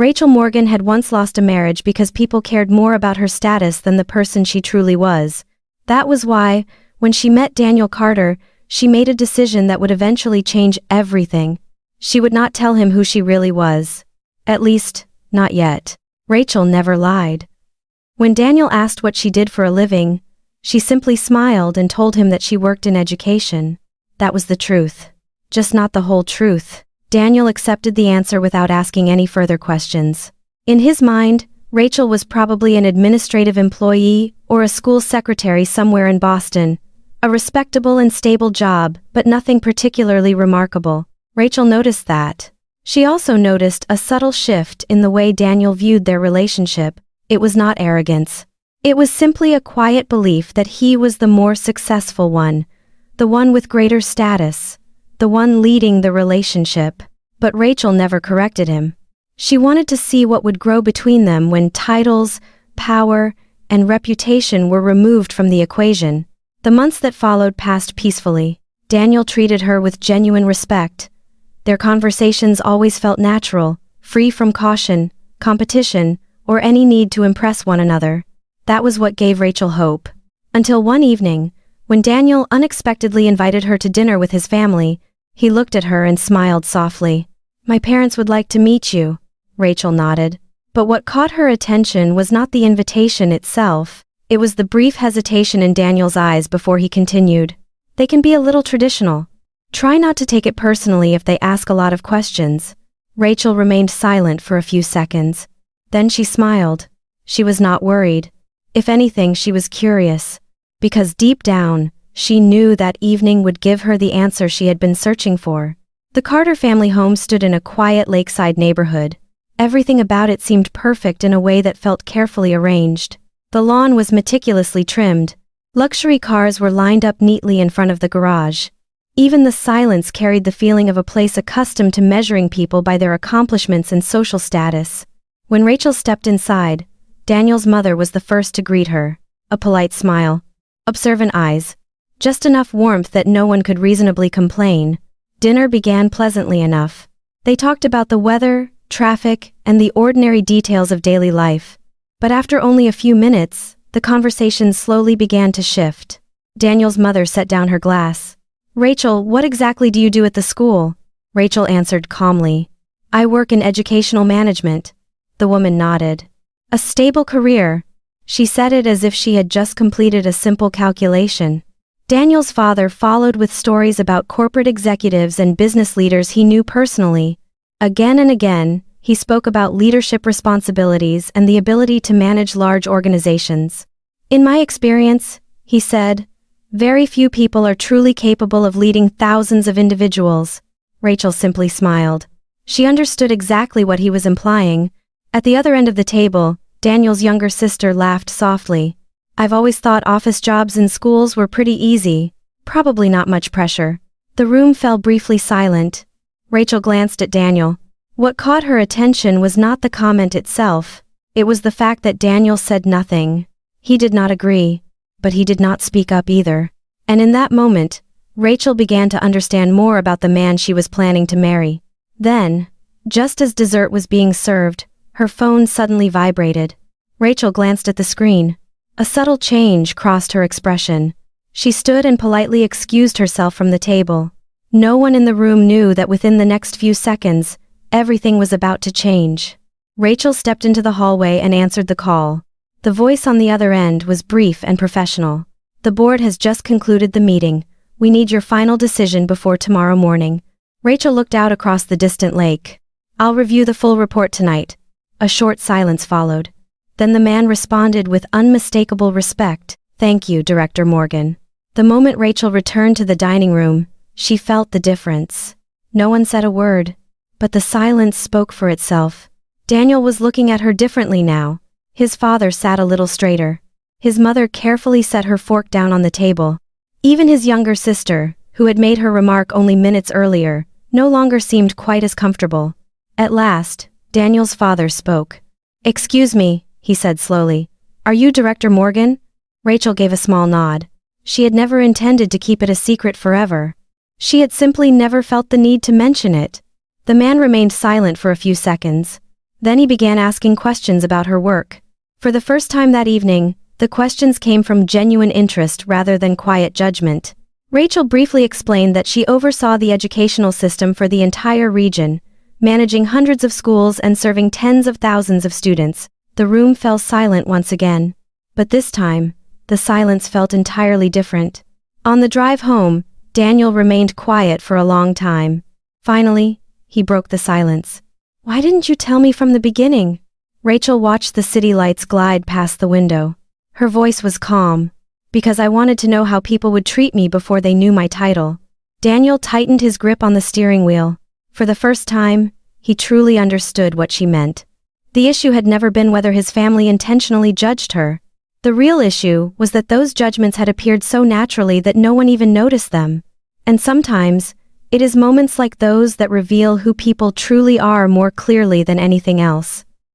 Rachel Morgan had once lost a marriage because people cared more about her status than the person she truly was. That was why, when she met Daniel Carter, she made a decision that would eventually change everything. She would not tell him who she really was. At least, not yet. Rachel never lied. When Daniel asked what she did for a living, she simply smiled and told him that she worked in education. That was the truth. Just not the whole truth. Daniel accepted the answer without asking any further questions. In his mind, Rachel was probably an administrative employee or a school secretary somewhere in Boston. A respectable and stable job, but nothing particularly remarkable. Rachel noticed that. She also noticed a subtle shift in the way Daniel viewed their relationship. It was not arrogance. It was simply a quiet belief that he was the more successful one, the one with greater status, the one leading the relationship. But Rachel never corrected him. She wanted to see what would grow between them when titles, power, and reputation were removed from the equation. The months that followed passed peacefully. Daniel treated her with genuine respect. Their conversations always felt natural, free from caution, competition, or any need to impress one another. That was what gave Rachel hope. Until one evening, when Daniel unexpectedly invited her to dinner with his family, he looked at her and smiled softly. "My parents would like to meet you," Rachel nodded. But what caught her attention was not the invitation itself. It was the brief hesitation in Daniel's eyes before he continued. "They can be a little traditional. Try not to take it personally if they ask a lot of questions." Rachel remained silent for a few seconds. Then she smiled. She was not worried. If anything, she was curious. Because deep down, she knew that evening would give her the answer she had been searching for. The Carter family home stood in a quiet lakeside neighborhood. Everything about it seemed perfect in a way that felt carefully arranged. The lawn was meticulously trimmed. Luxury cars were lined up neatly in front of the garage. Even the silence carried the feeling of a place accustomed to measuring people by their accomplishments and social status. When Rachel stepped inside, Daniel's mother was the first to greet her. A polite smile. Observant eyes. Just enough warmth that no one could reasonably complain. Dinner began pleasantly enough. They talked about the weather, traffic, and the ordinary details of daily life. But after only a few minutes, the conversation slowly began to shift. Daniel's mother set down her glass. "Rachel, what exactly do you do at the school?" Rachel answered calmly. "I work in educational management." The woman nodded. "A stable career." She said it as if she had just completed a simple calculation. Daniel's father followed with stories about corporate executives and business leaders he knew personally. Again and again, he spoke about leadership responsibilities and the ability to manage large organizations. "In my experience," he said, "very few people are truly capable of leading thousands of individuals." Rachel simply smiled. She understood exactly what he was implying. At the other end of the table, Daniel's younger sister laughed softly. "I've always thought office jobs in schools were pretty easy. Probably not much pressure." The room fell briefly silent. Rachel glanced at Daniel. What caught her attention was not the comment itself. It was the fact that Daniel said nothing. He did not agree, but he did not speak up either. And in that moment, Rachel began to understand more about the man she was planning to marry. Then, just as dessert was being served, her phone suddenly vibrated. Rachel glanced at the screen. A subtle change crossed her expression. She stood and politely excused herself from the table. No one in the room knew that within the next few seconds, everything was about to change. Rachel stepped into the hallway and answered the call. The voice on the other end was brief and professional. "The board has just concluded the meeting. We need your final decision before tomorrow morning." Rachel looked out across the distant lake. "I'll review the full report tonight." A short silence followed. Then the man responded with unmistakable respect. "Thank you, Director Morgan." The moment Rachel returned to the dining room, she felt the difference. No one said a word, but the silence spoke for itself. Daniel was looking at her differently now. His father sat a little straighter. His mother carefully set her fork down on the table. Even his younger sister, who had made her remark only minutes earlier, no longer seemed quite as comfortable. At last, Daniel's father spoke. "Excuse me," he said slowly. "Are you Director Morgan?" Rachel gave a small nod. She had never intended to keep it a secret forever. She had simply never felt the need to mention it. The man remained silent for a few seconds. Then he began asking questions about her work. For the first time that evening, the questions came from genuine interest rather than quiet judgment. Rachel briefly explained that she oversaw the educational system for the entire region, managing hundreds of schools and serving tens of thousands of students. The room fell silent once again. But this time, the silence felt entirely different. On the drive home, Daniel remained quiet for a long time. Finally, he broke the silence. "Why didn't you tell me from the beginning?" Rachel watched the city lights glide past the window. Her voice was calm. "Because I wanted to know how people would treat me before they knew my title." Daniel tightened his grip on the steering wheel. For the first time, he truly understood what she meant. The issue had never been whether his family intentionally judged her. The real issue was that those judgments had appeared so naturally that no one even noticed them. And sometimes, it is moments like those that reveal who people truly are more clearly than anything else.